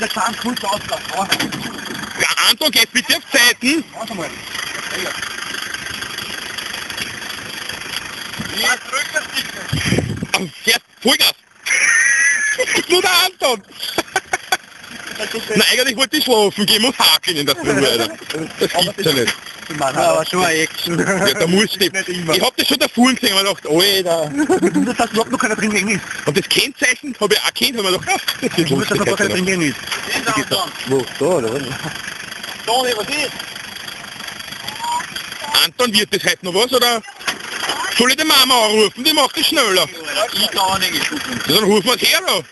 der Zahn kurz auslassen. Ja, Anton, geh bitte auf Zeiten. Warte mal. Ja, drück das nicht. Ja, Vollgas. Nur der Anton. Nein, eigentlich wollte ich schlafen, gehen muss hakeln in der Früh, Alter. Das gibt's ja nicht. Mann, aber schon eine Action. Ja, da musst du. Ich hab das schon davor gesehen, aber gedacht, Alter. Das heißt überhaupt noch keiner drin gegangen ist. Und das Kennzeichen habe ich auch kennt, habe ich gedacht, das ist Du wirst dass noch keiner drin gegangen ist. Wo? Da, oder was? Da, was ist? Anton, wird das heute noch was, oder? Soll ich die Mama anrufen? Die macht das schneller. Ich kann nicht. Dann rufen wir es her, da.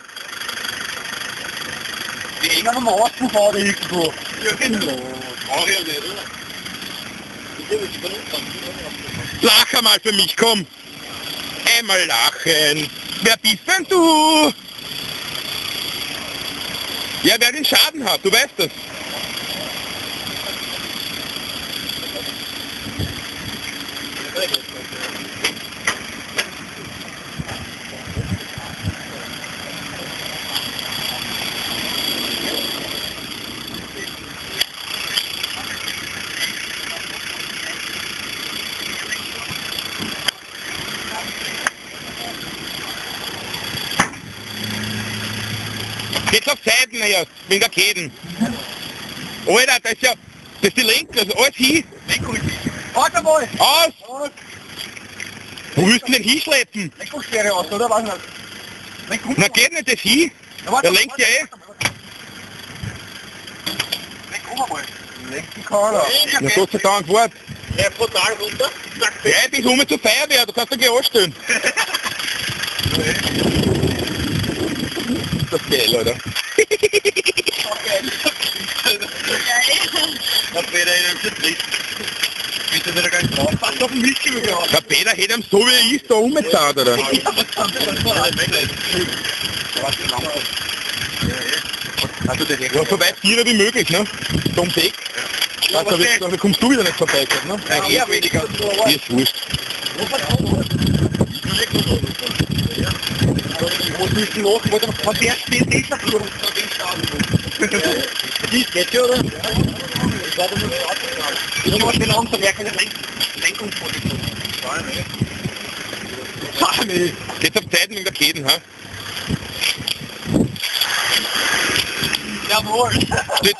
Die hängen am Auspuff an, der irgendwo. Ja, genau. Brauch ich ja nicht, oder? Lach einmal für mich, komm. Einmal lachen. Wer bist denn du? Ja, wer den Schaden hat, du weißt das. Jetzt auf Seiten erst, wegen der Käden. Alter, das ist ja, das ist die Lenker, also alles hin. Warte mal! Aus! Wo willst du denn hinschleppen? Lenkungssperre aus, oder? Was nicht? Na geht nicht das hin? Der lenkt ja eh. Lenk mal. Lenk die Kamera. Na Gott sei Dank, wart. Ja, brutal runter. Ja, ich bin um zur Feuerwehr, du kannst dich gleich anstellen. Das ist geil, Alter. Der Peter hat ihn vertreten. Bist du wieder ganz drauf? Fast auf den Milch gegangen. Der Peter hätte ihm so wie er ist da umgezahlt, oder? Ja, so weit hier wie möglich, ne? So ums Eck. Also, da kommst du wieder nicht vorbei, ne? Ja, eher weniger. Hier ist wurscht. Was müssen wir machen? Was erst den Tesla führen? Die geht ja, oder? Ich warte nur ich muss den langsam merken, Lenkungsposition. Sahne! Jetzt auf Zeiten wegen der Käden, ha? Jawohl! Steht.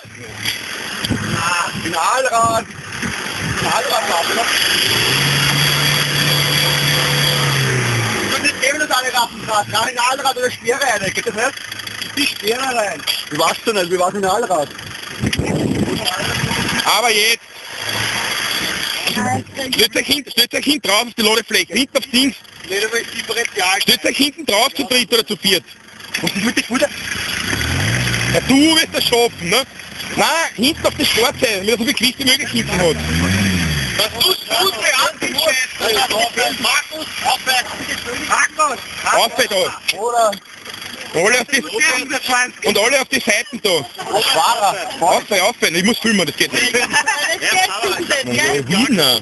Finalrad! Finalrad laufen, ne? Geben das alle Raffenrad, Finalrad oder Sperre rein, geht das nicht? Die Sperre rein. Wie warst du nicht? Wie war Finalrad? Aber jetzt! Stellt euch hinten drauf auf die Ladefläche, hinten aufs Ding. Nicht einmal das Differential. Stellt euch hinten drauf zu dritt oder zu viert. Was ist mit der Futter? Ja, du wirst das schaffen, ne? Nein, hinten auf die Sportseite, damit er so viel Gewicht wie möglich hinten hat. Was tust du für Markus, Markus! Aufwärts da! Oder? Alle auf die, und alle auf die Seiten da. Aufwärts, ich muss filmen, das geht nicht. Wiener.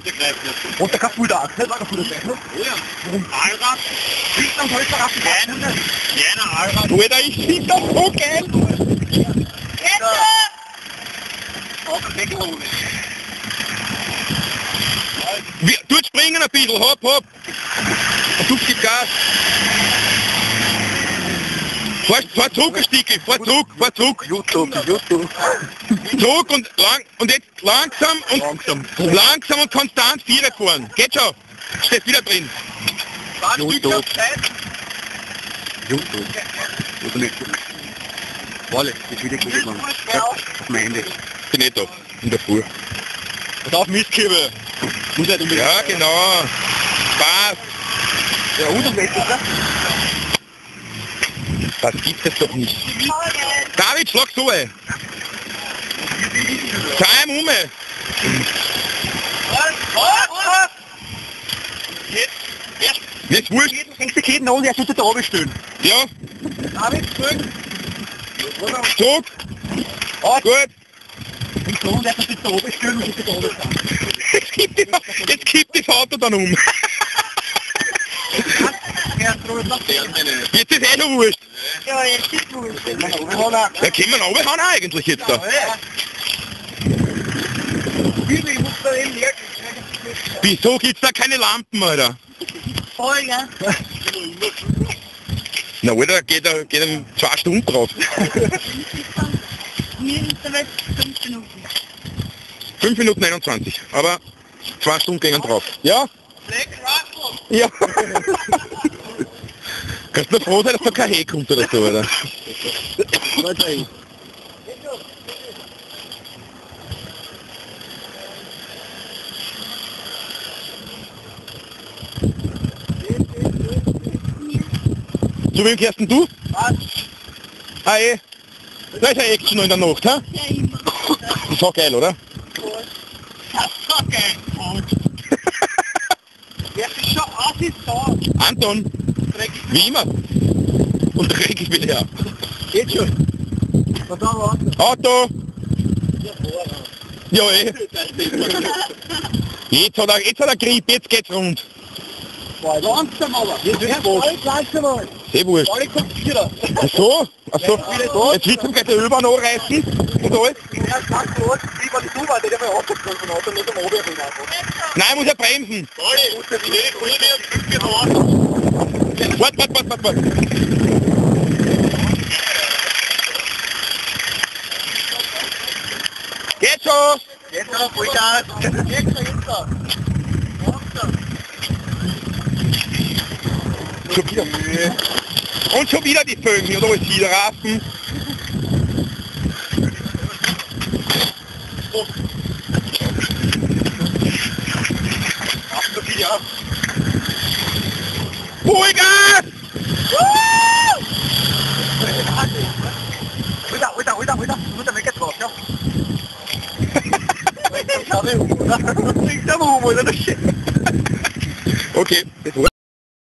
Und der Kapuda, das war der Kapuda. Allrad, Ficht am Holzrad, kleiner Allrad. Alter, ich finde das so geil. Du springen ein bisschen, hopp, hopp. Und du gibst Gas. Fahr zurück ein Stückchen, fahr zurück. YouTube. Zurück und jetzt langsam und konstant Vierer fahren. Geht schon. Steht wieder drin. YouTube. Wolle, das wieder gut machen. Auf mein Handy. Bin nicht da, in der Früh. Pass auf, Mistkübel. Muss nicht unbedingt. Ja, genau. Spaß. Ja, und was ist das? Das gibt es doch nicht. David, schlag so ein. Schau ihm um. Jetzt wurscht. Hängst die Ketten an, er sollte da oben stehen. Ja, David, zurück. zurück. Gut. Und so, und er sollte da oben stehen und sollte da oben stehen. Jetzt kippt das Auto dann um. Ja, Jetzt ist eh schon wurscht. Ja, jetzt ist gut. Ja, können wir runterhauen eigentlich jetzt da. Wieso gibt's da keine Lampen, Alter? Voll, gell? Na, Alter, geht er 2 Stunden drauf. Mir ist der Welt 5 Minuten. 5 Minuten 21, aber 2 Stunden gehen drauf. Ja? Ja. Kannst du froh sein, dass da kein Heck kommt oder so, oder? Zu wem gehörst denn du? Was? Ah, eh. Da ist ja Action noch in der Nacht, hä? Ja, immer. Das ist auch geil, oder? Das ist so geil. Wer ist schon aus ist da? Anton, wie immer. Und dreckig will er. Geht schon. Was haben wir? Auto! Ja, eh. Jetzt hat er Grippe, jetzt geht's rund. Langsam aber. Jetzt wird es langsam mal. Sehr wurscht. Alle kommt wieder. Ach so? Jetzt willst du gleich die Ölbahn anreißen und alles? Ja, sag du, wie war die U-Bahn, der mir aufgekommen von Auto, nicht am Oberring einfach. Nein, muss ja bremsen. Warte. Geht schon! Jetzt noch Vollgas. Schon wieder. Und schon wieder die Vögel, oder ist wieder Raffen? Vollgas! Wieder, guter Wecker drauf, ja. Ich habe Humor, das ist Okay, das war's.